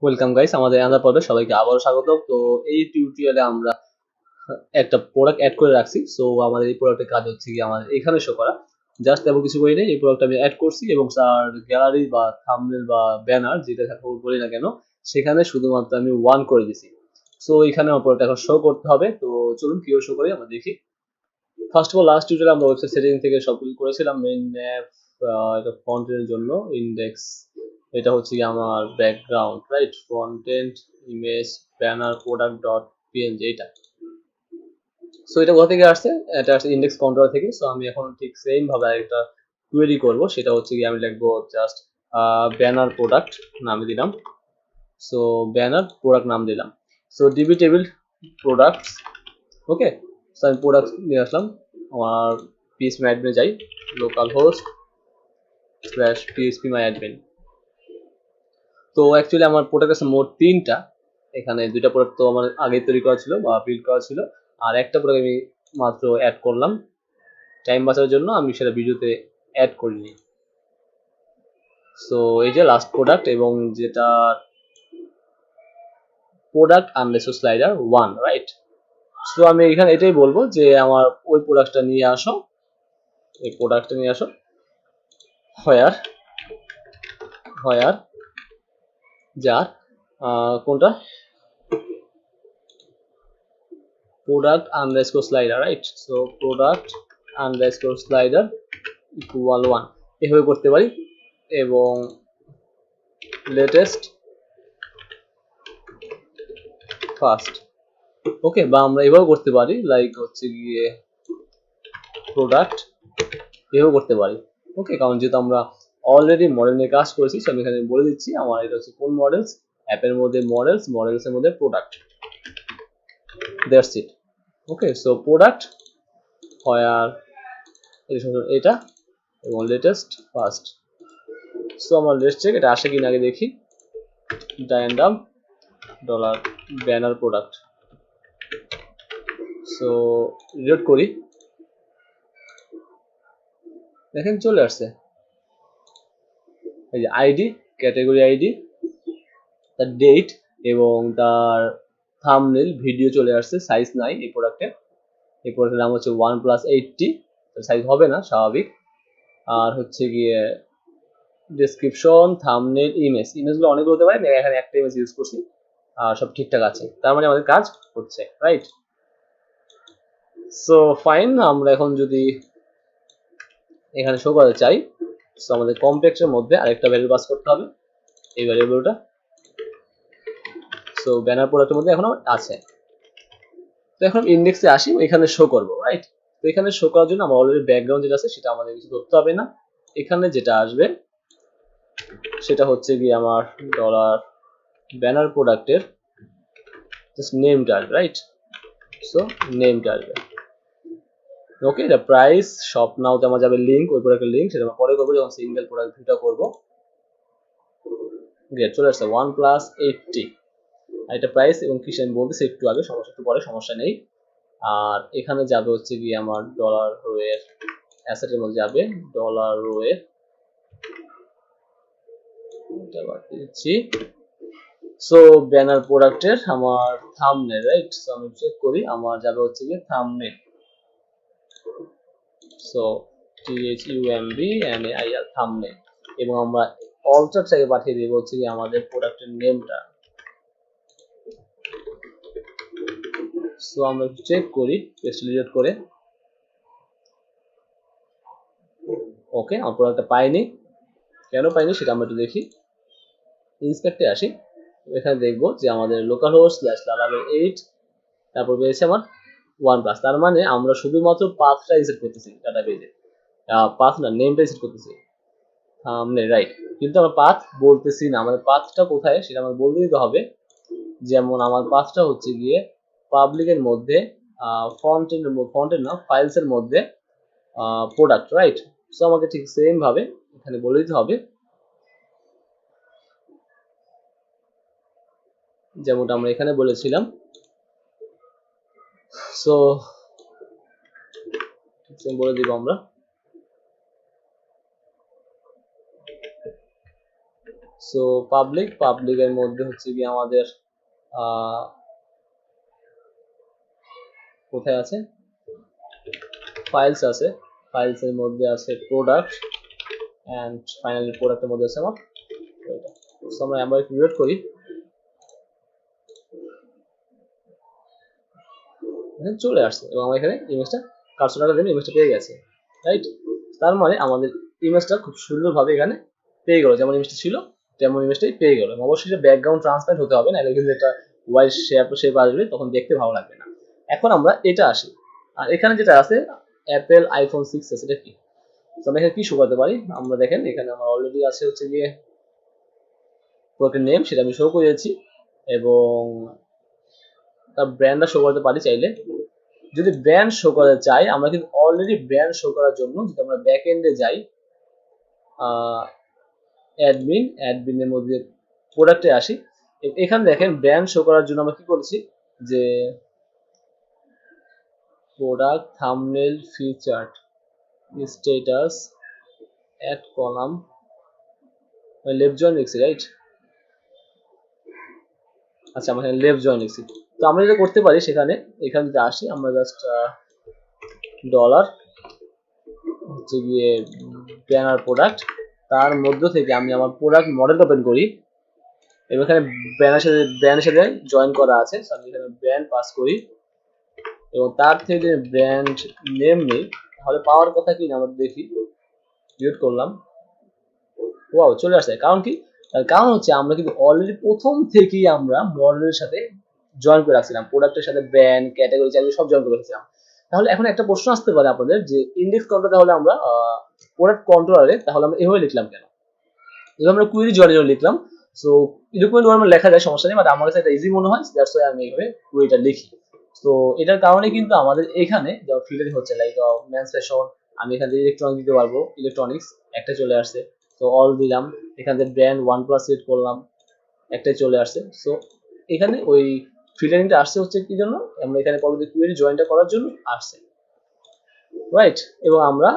Welcome guys, আমাদের আলাদা পর্বে সবাইকে আবারও স্বাগত। তো এই টিউটোরিয়ালে আমরা একটা প্রোডাক্ট অ্যাড করে রাখছি। সো আমাদের এই প্রোডাক্টের কাজ হচ্ছে কি আমাদের এখানে শো করা। জাস্ট তেমন কিছু করি নেই, এই প্রোডাক্ট আমি অ্যাড করছি এবং তার গ্যালারি বা থাম্বনেল বা ব্যানার যেটা বলি না কেন সেখানে শুধুমাত্র আমি ওয়ান করে দিছি। সো এখানে আমার প্রোডাক্ট এখন শো করতে হবে। তো চলুন কিভাবে শো করি আমরা দেখি। ফার্স্ট অফ অল লাস্ট টিউটোরিয়ালে আমরা ওয়েবসাইট সেটিং থেকে সবকিছু করেছিলাম। মেইন ম্যাপ, এটা ফন্টের জন্য ইন্ডেক্স, এটা হচ্ছে কি আমার background, right, content, image, banner, product dot PNG এটা। সো এটা কোথা থেকে আসছে? এটা আসছে ইন্ডেক্স কন্ট্রোল থেকে। সো আমি এখন ঠিক সেম ভাবে আরেকটা কোয়েরি করব, সেটা হচ্ছে কি আমি লিখবো জাস্ট ব্যানার প্রোডাক্ট নামে দিলাম। সো ব্যানার প্রোডাক্ট নাম দিলাম। সো ডিবি টেবিল প্রোডাক্টস, ওকে। সো আমি প্রোডাক্ট নিয়ে আসলাম, আমার পিএইচপি মাই অ্যাডমিনে যাই, লোকাল হোস্ট স্ল্যাশ পিএইচপি মাই অ্যাডমিন। তো অ্যাকচুয়ালি আমার প্রোডাক্ট আছে মোট তিনটা। এখানে দুইটা প্রোডাক্ট তো আমার আগে তৈরি করা ছিল বা বিল্ড করা ছিল, আর একটা প্রোডাক্ট আমি মাত্র অ্যাড করলাম টাইম বাঁচানোর জন্য, আমি সেটা ভিডিওতে অ্যাড করিনি। সো এই যে লাস্ট প্রোডাক্ট, এবং যেটা product underscore slider 1, right. So আমি এখানে এটাই বলবো যে আমার ওই প্রোডাক্টটা নিয়ে আসো, এই প্রোডাক্টটা নিয়ে আসো, হোয়ার হোয়ার যার কোনটা product underscore slider, right? So product underscore slider equal 1 এভাবে করতে পারি, এবং লেটেস্ট ফার্স্ট, ওকে। বা আমরা এভাবে করতে পারি, লাইক হচ্ছে গিয়ে প্রোডাক্ট, এভাবে করতে পারি, ওকে। কারণ যেহেতু আমরা অলরেডি মডেল নিয়ে কাজ করেছি, আমি এখানে বলে দিচ্ছি আমার এটা হচ্ছে কোন মডেলস, অ্যাপের মধ্যে মডেলস, মডেলসের মধ্যে product, that's it, okay. So product where এটা এবং লেটেস্ট ফার্স্ট। সো আমার লেটস চেক এটা আসে কিনা আগে দেখি। ডায়ান্ডাম dollar banner product. So reload করি, দেখেন চলে আসছে এই যে আইডি, ক্যাটাগরি আইডি, তার ডেট এবং তার থাম্বনেল ভিডিও চলে আসছে। সাইজ নাই এই প্রোডাক্টের, এই প্রোডাক্টের নাম হচ্ছে OnePlus 8T, সাইজ হবে না স্বাভাবিক। আর হচ্ছে গিয়ে ডেসক্রিপশন, থাম্বনেল, ইমেজগুলো অনেকগুলো হতে পারে, আমি এখানে একটা ইমেজ ইউজ করছি, আর সব ঠিকঠাক আছে, তার মানে আমাদের কাজ হচ্ছে, রাইট। সো ফাইন, আমরা এখন যদি এখানে শো করতে চাই, সো আমাদের কমপ্লেক্সের মধ্যে আরেকটা ভ্যারিয়েবল পাস করতে হবে, এই ভ্যারিয়েবলটা। সো ব্যানার প্রোডাক্টের মধ্যে এখনো আছে। তো এখন ইন্ডেক্সে আসি, এখানে শো করব, রাইট। তো এখানে শো করার জন্য আমার অলরেডি ব্যাকগ্রাউন্ড যেটা আছে সেটা আমাদের কিছু করতে হবে না। এখানে যেটা আসবে সেটা হচ্ছে গিয়ে আমার ডলার ব্যানার প্রোডাক্টের জাস্ট নেমটা আসবে, রাইট। সো নেমটা আসবে, ওকে। এটা প্রাইস, শপ নাওতে আমার যাবে লিঙ্ক, ওই প্রোডাক্টের লিঙ্ক, সেটা আমরা পরে করবো যখন সিঙ্গেল প্রোডাক্ট ভিডিও করবো। গ্রেট, চলে আসছে OnePlus 8T। আর এটা প্রাইস এবং কি আমি বলতেছি একটু আগে, সমস্যা একটু পরে, সমস্যা নেই। আর এখানে যাবে হচ্ছে গিয়ে আমার ডলার রোয়ের অ্যাসেটের মধ্যে যাবে ডলার রোয়ের, এটা বাড়তে দিচ্ছি। সো ব্যানার প্রোডাক্টের আমার থাম্বনেল, রাইট। সো আমি চেক করি, আমার যাবে হচ্ছে গিয়ে থাম্বনেল। সো THUMBNAIL থাম্বনেল, এবং আমরা অল্টার থেকে পাঠিয়ে দেবো হচ্ছে কি আমাদের প্রোডাক্টের নেমটা। সো আমরা চেক করি পেস্ট ডিলিট করে, ওকে। আমার প্রোডাক্টটা পাইনি, কেন পাইনি সেটা আমরা একটু দেখি। ইন্সপেক্টে আসি, এখানে দেখবো যে আমাদের লোকাল হোস্ট স্ল্যাশ লারাভেল 8, তারপর পেয়েছে আমার OnePlus। তার মানে আমরা শুধুমাত্র পাথটা রিসেট করতেছি ডাটাবেজে, পাথ না, নেমটা রিসেট করতেছি, রাইট। কিন্তু আমরা পাথ বলতেছি না, আমাদের পাথটা কোথায় সেটা আমাদের বলতে দিতে হবে। যেমন আমার পাথটা হচ্ছে গিয়ে পাবলিকের মধ্যে, ফন্টের না, ফাইলসের মধ্যে প্রোডাক্ট, রাইট। সো আমাকে ঠিক সেম ভাবে এখানে বলে দিতে হবে, যেমনটা আমরা এখানে বলেছিলাম। সো সেম বলে দিব আমরা। সো পাবলিকের মধ্যে হচ্ছে কি আমাদের কোথায় আছে, ফাইলস আছে, ফাইলসের মধ্যে আছে প্রোডাক্ট, অ্যান্ড ফাইনালি প্রোডাক্টের মধ্যে আছে আমার এটা। সো আমরা এবার ক্রিয়েট করি, এখানে চলে আসছে এবং আমরা এখানে ইমেজটা কার্সরটা দেন ইমেজটা পেয়ে গেছে, রাইট। তার মানে আমাদের ইমেজটা খুব সুন্দরভাবে এখানে পেয়ে গেল, যেমন ইমেজটা ছিল তেমন ইমেজটাই পেয়ে গেল। অবশ্যই ব্যাকগ্রাউন্ড ট্রান্সপারেন্ট হতে হবে, নাহলে কিন্তু একটা ওয়াইড শেপ আসবে, তখন দেখতে ভালো লাগবে না। এখন আমরা এটা আসি, আর এখানে যেটা আছে অ্যাপেল আইফোন 6 আছে, এটা কি? তো আমরা এখানে কি শো করতে পারি, আমরা দেখেন এখানে আমার অলরেডি আছে হচ্ছে গিয়ে প্রোডাক্টের নেম, সেটা আমি শো করেছি, এবং তার ব্র্যান্ডটা শো করতে পারি চাইলে। যদি ব্র্যান্ড শো করতে চাই, আমরা কিন্তু অলরেডি ব্র্যান্ড শো করার জন্য যদি আমরা ব্যাক এন্ডে যাই, অ্যাডমিনের মধ্যে প্রোডাক্টে আসি, এখানে দেখেন ব্র্যান্ড শো করার জন্য আমরা কি করেছি, যে product thumbnail feature status add column left join লিখছি, রাইট? আচ্ছা, আমরা এখানে লেফট জয়েন লিখছি। তো আমরা যেটা করতে পারি, সেখানে এখানে যদি আসি, আমরা জাস্ট ডলার হচ্ছে গিয়ে ব্যানার প্রোডাক্ট, তার মধ্য থেকে আমি আমার প্রোডাক্ট মডেল ওপেন করি, এবং এখানে ব্র্যান্ডের সাথে জয়েন করা আছে, আমি এখানে ব্র্যান্ড পাস করি, এবং তার থেকে যদি ব্র্যান্ড নেম নেই, তাহলে পাওয়ার কথা কি না আমরা দেখি। ক্রিয়েট করলাম, ওয়াও চলে আসছে। কারণ কি? তার কারণ হচ্ছে আমরা কিন্তু অলরেডি প্রথম থেকেই আমরা মডেলের সাথে জয়েন করে রাখছিলাম, প্রোডাক্টের সাথে ব্র্যান্ড ক্যাটাগরি চাইলে সব জয়েন করে রেখেছিলাম। তাহলে এখন একটা প্রশ্ন আসতে পারে আপনাদের, যে ইন্ডেক্স কন্ট্রোল তাহলে আমরা প্রোডাক্ট কন্ট্রোলারে তাহলে আমরা এভাবে লিখলাম কেন? এভাবে আমরা কুইরি জয়েনের জন্য লিখলাম। সো এরকম নরমাল লেখা যায়, সমস্যা নেই, বাট আমার কাছে এটা ইজি মনে হয়, দ্যাটস ওয়াই আমি এইভাবে কুইরিটা লিখি। তো এটার কারণে কিন্তু আমাদের এখানে যা ফিল্ড হচ্ছে লাইক মেন্স ফ্যাশন, আমি এখান থেকে ইলেকট্রনিক্স দিতে পারবো, ইলেকট্রনিক্স একটা চলে আসছে, তো অল দিলাম, এখান থেকে ব্র্যান্ড OnePlus সিলেক্ট করলাম, একটাই চলে আসছে। সো এখানে ওই ফিল্টারিংটা আসছে হচ্ছে কি জন্য, আমরা এখানে পরবর্তী কুইরি জয়েনটা করার জন্য আসছে, রাইট। এবং আমরা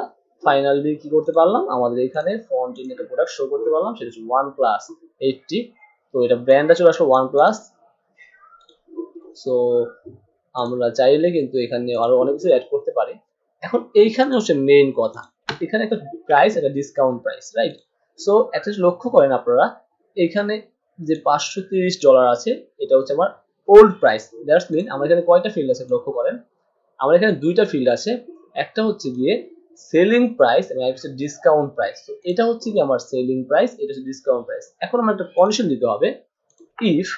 ফাইনালি কি করতে পারলাম, আমাদের এখানে ফন্ট ইন একটা প্রোডাক্ট শো করতে পারলাম, সেটা হচ্ছে OnePlus 80। তো এটা ব্র্যান্ডটা চলে আসলো OnePlus। সো আমরা চাইলে কিন্তু এখানে আরো অনেক কিছু অ্যাড করতে পারি। এখন এইখানে হচ্ছে মেইন কথা, এখানে একটা প্রাইস, একটা ডিসকাউন্ট প্রাইস, রাইট। সো একটা লক্ষ্য করেন আপনারা, এখানে যে $530 আছে, এটা হচ্ছে আমার ওল্ড প্রাইস, দ্যাটস মিন আমার এখানে কয়টা ফিল্ড আছে লক্ষ্য করেন, আমার এখানে দুইটা ফিল্ড আছে, একটা হচ্ছে গিয়ে সেলিং প্রাইস এবং একটা হচ্ছে ডিসকাউন্ট প্রাইস। তো এটা হচ্ছে কি আমার সেলিং প্রাইস, এটা হচ্ছে ডিসকাউন্ট প্রাইস। এখন আমার একটা কন্ডিশন দিতে হবে, ইফ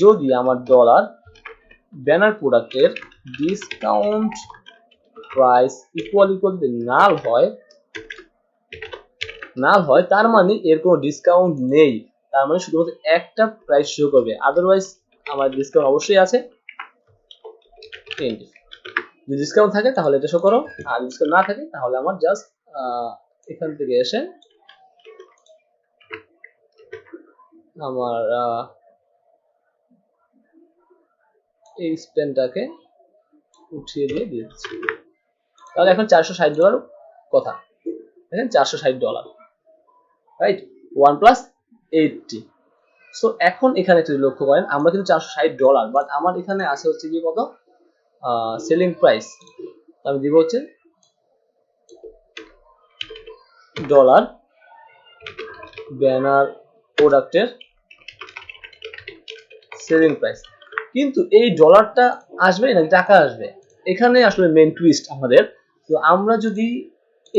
যদি আমার ডলার ব্যানার প্রোডাক্টের ডিসকাউন্ট প্রাইস ইকুয়াল যদি নাল হয়, তার মানে এর কোনো ডিসকাউন্ট নেই, তার মানে শুধুমাত্র একটা প্রাইস শো করবে, আদারওয়াইজ আমার ডিসকাউন্ট অবশ্যই আছে। যদি ডিসকাউন্ট থাকে তাহলে এটা শো করো, আর ডিসকাউন্ট না থাকে তাহলে আমার জাস্ট এখান থেকে এসে আমার এই স্পেনটাকে উঠিয়ে দিয়ে দিচ্ছি। তাহলে এখন $460 কথা, দেখেন $460, রাইট, OnePlus 80। সো এখন এখানে যদি লক্ষ্য করেন, আমরা কিন্তু $460, বাট আমার এখানে আছে হচ্ছে কি কত সেলিং প্রাইস, আমি দিব হচ্ছে ডলার ব্যানার প্রোডাক্টের সেলিং প্রাইস। কিন্তু এই ডলারটা আসবে নাকি টাকা আসবে, এখানে আসলে মেইন টুইস্ট আমাদের। তো আমরা যদি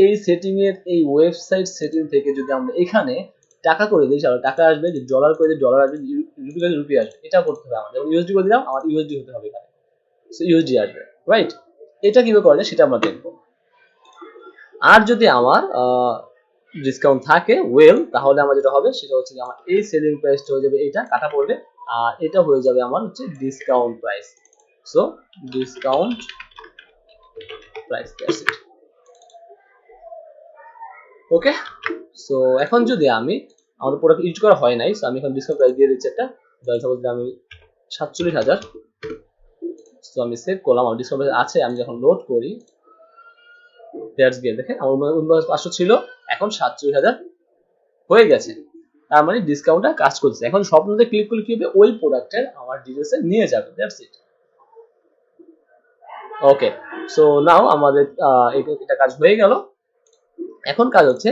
এই সেটিং এর এই ওয়েবসাইট সেটিং থেকে যদি আমরা এখানে টাকা করে দিই, তাহলে টাকা আসবে, যে ডলার করে দিই ডলার আসবে, রুপি করে রুপি আসবে, এটা করতে হবে আমাদের। যেমন ইউএসডি করে দিলাম, আমার ইউএসডি হতে হবে এখানে, সো ইউএসডি আসবে, রাইট। এটা কিভাবে করা যায় সেটা আমরা দেখবো। আর যদি আমার ডিসকাউন্ট থাকে তাহলে আমার যেটা হবে সেটা হচ্ছে আমার এই সেলিং প্রাইসটা হয়ে যাবে, এটা কাটা পড়বে, আর এটা হয়ে যাবে আমার হচ্ছে discount price. So discount price, that's it. Okay, so এখন যদি আমি আমার প্রোডাক্ট ইউজ করা হয় নাই, সো আমি এখন ডিসকাউন্ট প্রাইস দিয়ে দিচ্ছি একটা, সাপোজ আমি 47,000, সো আমি সেভ করলাম, আমার ডিসকাউন্ট প্রাইস আছে। আমি যখন লোড করি, দ্যাটস গেট, দেখেন আমার 500 ছিল, এখন 47,000 হয়ে গেছে। তার মানে ডিসকাউন্টটা কাজ করছে। এখন স্বপ্নতে ক্লিক করলে কি হবে, ওই প্রোডাক্টের আমার ডিটেলসে নিয়ে যাবে, that's it. Okay, so now আমাদের এটা কাজ হয়ে গেল। এখন কাজ হচ্ছে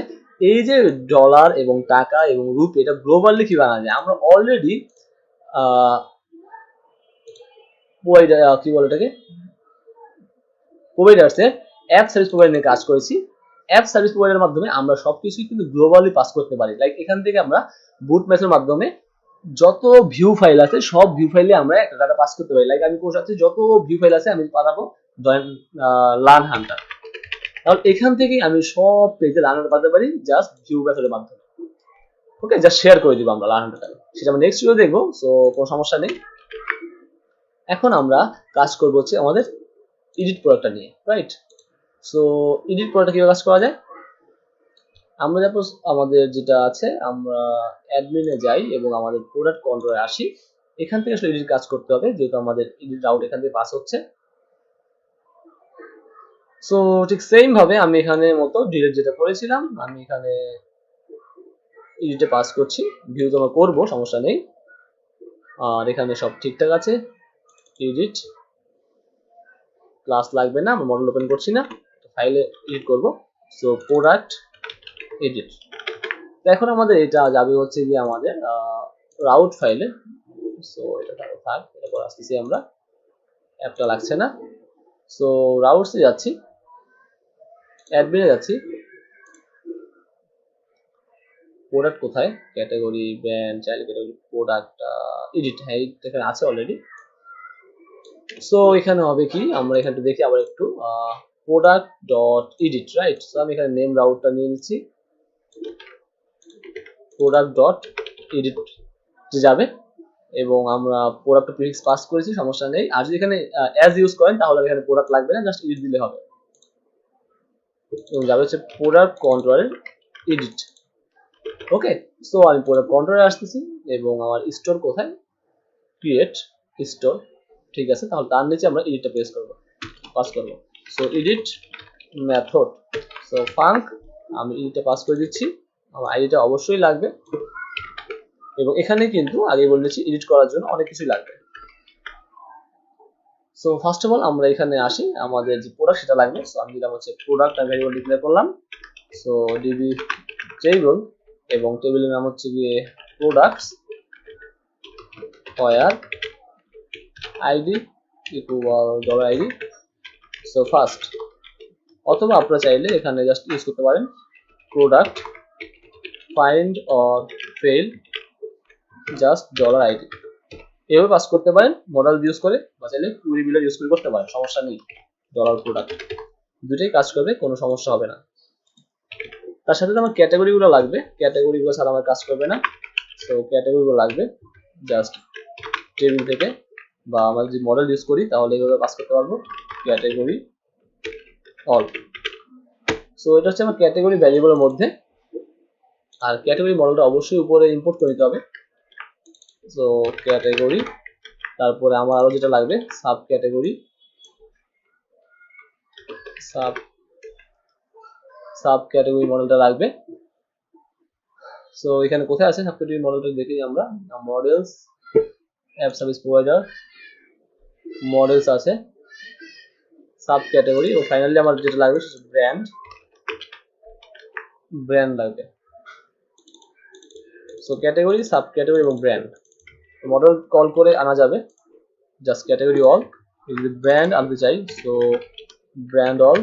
এই যে ডলার এবং টাকা এবং রুপি, এটা গ্লোবালি কি বানানো যায়। আমরা অলরেডি কি বলে এটাকে, প্রোভাইডার্সের অ্যাপ সার্ভিস প্রোভাইডার নিয়ে কাজ করেছি। অ্যাপ সার্ভিস প্রোভাইডারের মাধ্যমে আমরা সবকিছুই কিন্তু গ্লোবালি পাস করতে পারি। লাইক এখান থেকে আমরা বুট ম্যাচের মাধ্যমে যত ভিউ ফাইল আছে সব ভিউ ফাইলে আমরা একটা ডাটা পাস করতে পারি। লাইক আমি কোথাও যত ভিউ ফাইল আছে আমি পাঠাবো লার্ন হান্টার, তাহলে এখান থেকে আমি সব পেজে লার্ন হান্টার পাঠাতে পারি জাস্ট ভিউ মেথডের মাধ্যমে। ওকে, জাস্ট শেয়ার করে দিব আমরা লার্ন হান্টারটাকে, সেটা আমরা নেক্সট ভিডিও দেখবো, সো কোনো সমস্যা নেই। এখন আমরা কাজ করবো হচ্ছে আমাদের এডিট প্রোডাক্টটা নিয়ে, রাইট? সো এডিট প্রোডাক্টটা কিভাবে কাজ করা যায়, আমরা সাপোজ আমাদের যেটা আছে, আমরা অ্যাডমিনে যাই এবং আমাদের প্রোডাক্ট কন্ট্রোলে আসি। এখান থেকে আসলে এডিট কাজ করতে হবে, যেহেতু আমাদের এডিট রাউট এখান থেকে পাস হচ্ছে। সো ঠিক সেম ভাবে আমি এখানে মতো ডিলিট যেটা করেছিলাম, আমি এখানে এডিটে পাস করছি, ভিউ তোমার করবো, সমস্যা নেই। আর এখানে সব ঠিকঠাক আছে, এডিট ক্লাস লাগবে না, আমরা মডেল ওপেন করছি না, ফাইলে এডিট করব। সো প্রোডাক্ট এডিট, তো এখন আমাদের এটা যাবে হচ্ছে গিয়ে আমাদের রাউট ফাইলে। সো এটা থাক, এটা করে আসতেছি, আমরা অ্যাপটা লাগছে না। সো রাউটসে যাচ্ছি, অ্যাডমিনে যাচ্ছি, প্রোডাক্ট কোথায়, category, brand, child category, product, edit, হ্যাঁ এখানে আছে অলরেডি। সো এখানে হবে কি, আমরা এখানে দেখি আবার একটু product dot edit, right? So আমি এখানে নেম রাউটটা নিয়ে নিচ্ছি, প্রোডাক্ট ডট এডিট যাবে এবং আমরা প্রোডাক্ট প্রিফিক্স পাস করেছি, সমস্যা নেই। আর যদি এখানে অ্যাজ ইউজ করেন তাহলে এখানে প্রোডাক্ট লাগবে না, জাস্ট এডিট দিলে হবে। এবং যাবে হচ্ছে প্রোডাক্ট কন্ট্রোলের এডিট। ওকে, সো আমি প্রোডাক্ট কন্ট্রোলে আসতেছি এবং আমার স্টোর কোথায়, ক্রিয়েট স্টোর, ঠিক আছে। তাহলে তার নিচে আমরা এডিটটা প্রেস করব, পাস করব। So edit method, so funk, আমি এডিটটা পাস করে দিচ্ছি, আমার আইডিটা অবশ্যই লাগবে। এবং এখানে কিন্তু আগে বলেছি এডিট করার জন্য অনেক কিছু লাগবে। সো ফার্স্ট অফ অল আমরা এখানে আসি, আমাদের যে প্রোডাক্ট সেটা লাগবে। সো আমি দিলাম হচ্ছে প্রোডাক্ট, আমি ভেরিয়েবল ডিক্লেয়ার করলাম। সো ডিবি টেবিল এবং টেবিলের নাম হচ্ছে গিয়ে প্রোডাক্টস হোয়ার ID equal dollar ID. So first, অথবা আপনারা চাইলে এখানে জাস্ট ইউজ করতে পারেন product find or fail just dollar ID, এভাবে পাস করতে পারেন মডেল ইউজ করে, বা চাইলে কুইরি বিল্ডার ইউজ করে করতে পারেন, সমস্যা নেই। ডলার প্রোডাক্ট দুটোই কাজ করবে, কোনো সমস্যা হবে না। তার সাথে আমার ক্যাটাগরিগুলো লাগবে, ক্যাটাগরিগুলো ছাড়া আমার কাজ করবে না। সো ক্যাটাগরিগুলো লাগবে জাস্ট টেবিল থেকে, বা আমরা যদি মডেল ইউজ করি তাহলে এইভাবে পাস করতে পারবো, ক্যাটাগরি অল। সো এটা হচ্ছে আমার ক্যাটাগরি ভ্যারিয়েবলের মধ্যে। আর ক্যাটাগরি মডেলটা অবশ্যই উপরে ইম্পোর্ট করে নিতে হবে। সো ক্যাটাগরি, তারপরে আমার আরো যেটা লাগবে সাব ক্যাটাগরি, সাব ক্যাটাগরি মডেলটা লাগবে। সো এখানে কোথায় আছে সাব ক্যাটাগরি মডেলটা, দেখি আমরা models, app service provider, models আছে, সাব ক্যাটাগরি, ও ফাইনালি আমার যেটা লাগবে সেটা ব্র্যান্ড, ব্র্যান্ড লাগবে। সো ক্যাটাগরি, সাব ক্যাটাগরি এবং ব্র্যান্ড মডেল কল করে আনা যাবে, জাস্ট ক্যাটাগরি অল। যদি ব্র্যান্ড আনতে চাই, so brand all,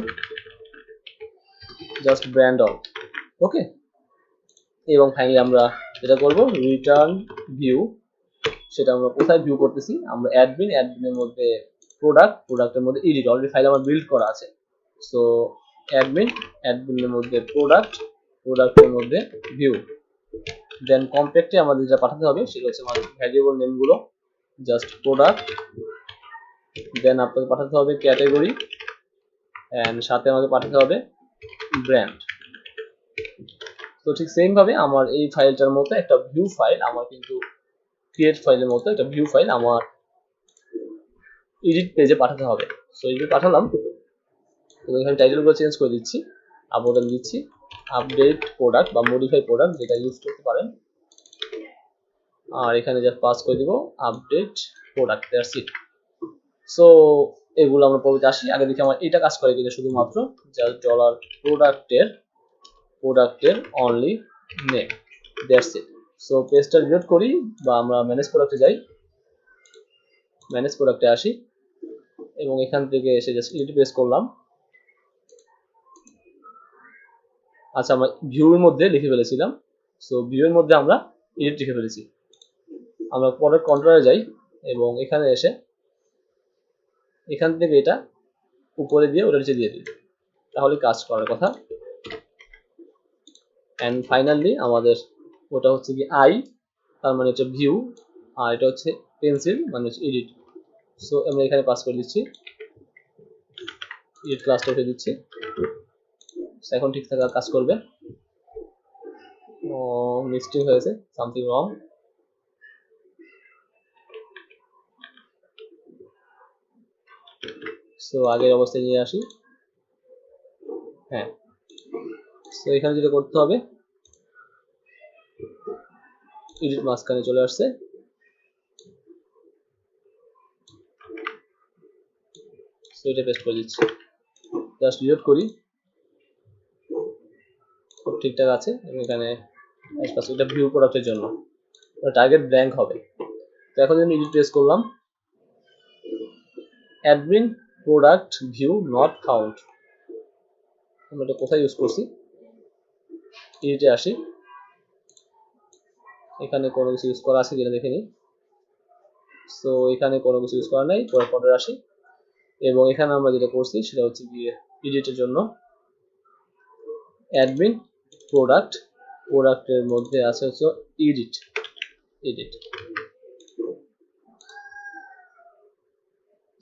just brand all. Okay, এবং ফাইনালি আমরা যেটা করব রিটার্ন ভিউ, সেটা আমরা কোথায় ভিউ করতেছি, আমরা অ্যাডমিন, অ্যাডমিনের মধ্যে প্রোডাক্ট, প্রোডাক্টের মধ্যে এডিট, অলরেডি ফাইল আমার বিল্ড করা আছে। সো অ্যাডমিন, অ্যাডমিনের মধ্যে প্রোডাক্ট, প্রোডাক্টের মধ্যে ভিউ, দেন কম্প্যাক্টে আমাদের যেটা পাঠাতে হবে সেটা হচ্ছে আমাদের ভ্যারিয়েবল নেমগুলো, জাস্ট প্রোডাক্ট, দেন আপনাকে পাঠাতে হবে ক্যাটাগরি, এন্ড সাথে আমাকে পাঠাতে হবে ব্র্যান্ড। তো ঠিক সেম ভাবে আমার এই ফাইলটার মতো একটা ভিউ ফাইল আমার কিন্তু ক্রিয়েট ফাইলের মতো একটা ভিউ ফাইল আমার এডিট পেজে পাঠাতে হবে। সো এডিট পাঠালাম এবং এখানে টাইটেলগুলো চেঞ্জ করে দিচ্ছি, আবেদন দিচ্ছি আপডেট প্রোডাক্ট বা মডিফাই প্রোডাক্ট, যেটা ইউজ করতে পারেন। আর এখানে জাস্ট পাস করে দিব update product, that's it. So এগুলো আমরা পরবর্তী আসি, আগে দেখি আমার এটা কাজ করে কিনা। শুধুমাত্র জাস্ট ডলার প্রোডাক্টের only name, that's it. So পেজটা রিলোড করি বা আমরা ম্যানেজ প্রোডাক্টে যাই, ম্যানেজ প্রোডাক্টে আসি এবং এখান থেকে এসে জাস্ট এডিট প্রেস করলাম। আচ্ছা, আমরা ভিউর মধ্যে লিখে ফেলেছিলাম, সো ভিউর মধ্যে আমরা এডিট লিখে ফেলেছি। আমরা পরের কন্ট্রোলে যাই এবং এখানে এসে এখান থেকে এটা উপরে দিয়ে ওটা নিচে দিয়ে দিই, তাহলে কাজ করার কথা। অ্যান্ড ফাইনালি আমাদের ওটা হচ্ছে কি আই, তার মানে হচ্ছে ভিউ, আর এটা হচ্ছে পেন্সিল মানে হচ্ছে এডিট। সো আমরা এখানে পাস করে দিচ্ছি, এডিট ক্লাসটা উঠে দিচ্ছি। এখন ঠিকঠাক কাজ করবে। ও মিস্টেক হয়েছে, সামথিং রং। সো আগের অবস্থায় নিয়ে আসি। হ্যাঁ, সো এখানে যেটা করতে হবে, এডিট মাঝখানে চলে আসছে, সো এটা পেস্ট করে দিচ্ছি। জাস্ট রিলোড করি, খুব ঠিকঠাক আছে। এবং এখানে এটা ভিউ প্রোডাক্টের জন্য টার্গেট ব্ল্যাঙ্ক হবে। তো এখন আমি এডিট প্রেস করলাম, admin product view not found, আমরা এটা কোথায় ইউজ করছি, এডিটে আসি, এখানে কোনো কিছু ইউজ করা আছে কিনা দেখে নিই। সো এখানে কোনো কিছু ইউজ করা নাই, পরে পরে আসি এবং এখানে আমরা যেটা করছি সেটা হচ্ছে গিয়ে এডিটের জন্য অ্যাডমিন প্রোডাক্টের মধ্যে আছে হচ্ছে edit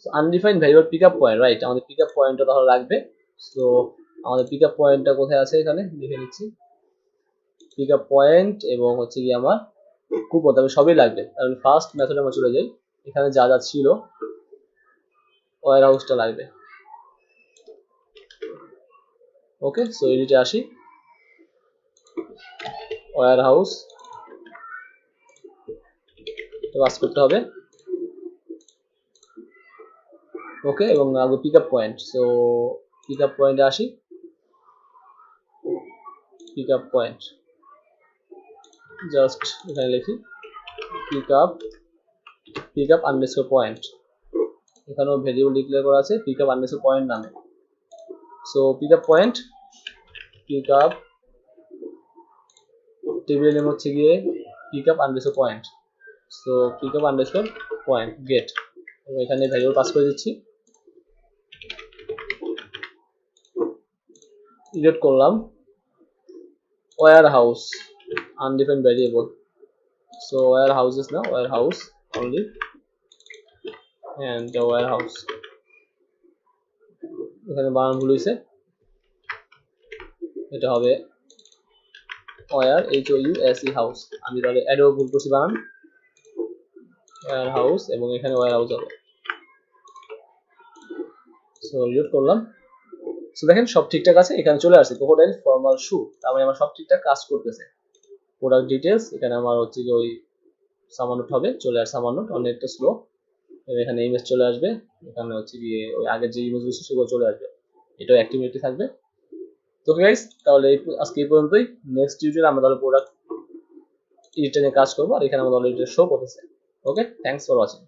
undefined variable pickup point, right, আমাদের পিকআপ পয়েন্টটা তাহলে লাগবে। সো আমাদের পিকআপ পয়েন্টটা কোথায় আছে, এখানে লিখে নিচ্ছি পিকআপ পয়েন্ট এবং হচ্ছে কি আমার কুপন, তবে সবই লাগবে। তাহলে ফার্স্ট মেথডে আমরা চলে যাই, এখানে যা যা ছিল ওয়্যার হাউসটা লাগবে। ওকে, সো এডিটে আসি, ওয়্যার হাউস পাস করতে হবে। ওকে, এবং আগে পিকআপ পয়েন্ট, সো পিকআপ পয়েন্টে আসি, পিকআপ পয়েন্ট জাস্ট এখানে লিখি পিকআপ আন্ডারস্কোর পয়েন্ট, এখানেও ভেরিয়েবল ডিক্লেয়ার করা আছে পিকআপ আন্ডারস্কোর পয়েন্ট নামে। সো পিকআপ পয়েন্ট, পিকআপ টেবিলের নেম হচ্ছে গিয়ে pickup underscore point, so pickup underscore point get, এবং এখানে ভ্যারিয়েবল পাস করে দিচ্ছি, রিলোড করলাম, warehouse undefined variable, so warehouses না, warehouse only, and the warehouse, এখানে বানান ভুল হয়েছে, এটা হবে ওয়্যার HOUSE হাউস, আমি তাহলে অ্যাডও ভুল করছি বানান, ওয়্যার হাউস এবং এখানে ওয়্যার হাউস হবে। সো রিলোড করলাম, সো দেখেন সব ঠিকঠাক আছে, এখানে চলে আসছে ক্রোকোডাইল ফর্মাল শু, তার মানে আমার সব ঠিকঠাক কাজ করতেছে। প্রোডাক্ট ডিটেলস, এখানে আমার হচ্ছে কি ওই সামানোট হবে, চলে আসছে সামানোট, অনেকটা স্লো। এখানে ইমেজ চলে আসবে, এখানে হচ্ছে গিয়ে ওই আগের যে ইমেজ গুলো সেগুলো চলে আসবে, এটাও অ্যাক্টিভিটি থাকবে। তো গাইস, তাহলে আজকে এই পর্যন্তই। নেক্সট টিউটোরিয়ালে আমরা তাহলে প্রোডাক্ট এডিটর নিয়ে কাজ করবো, আর এখানে আমাদের অলরেডি শো করতেছে। ওকে, থ্যাংকস ফর ওয়াচিং।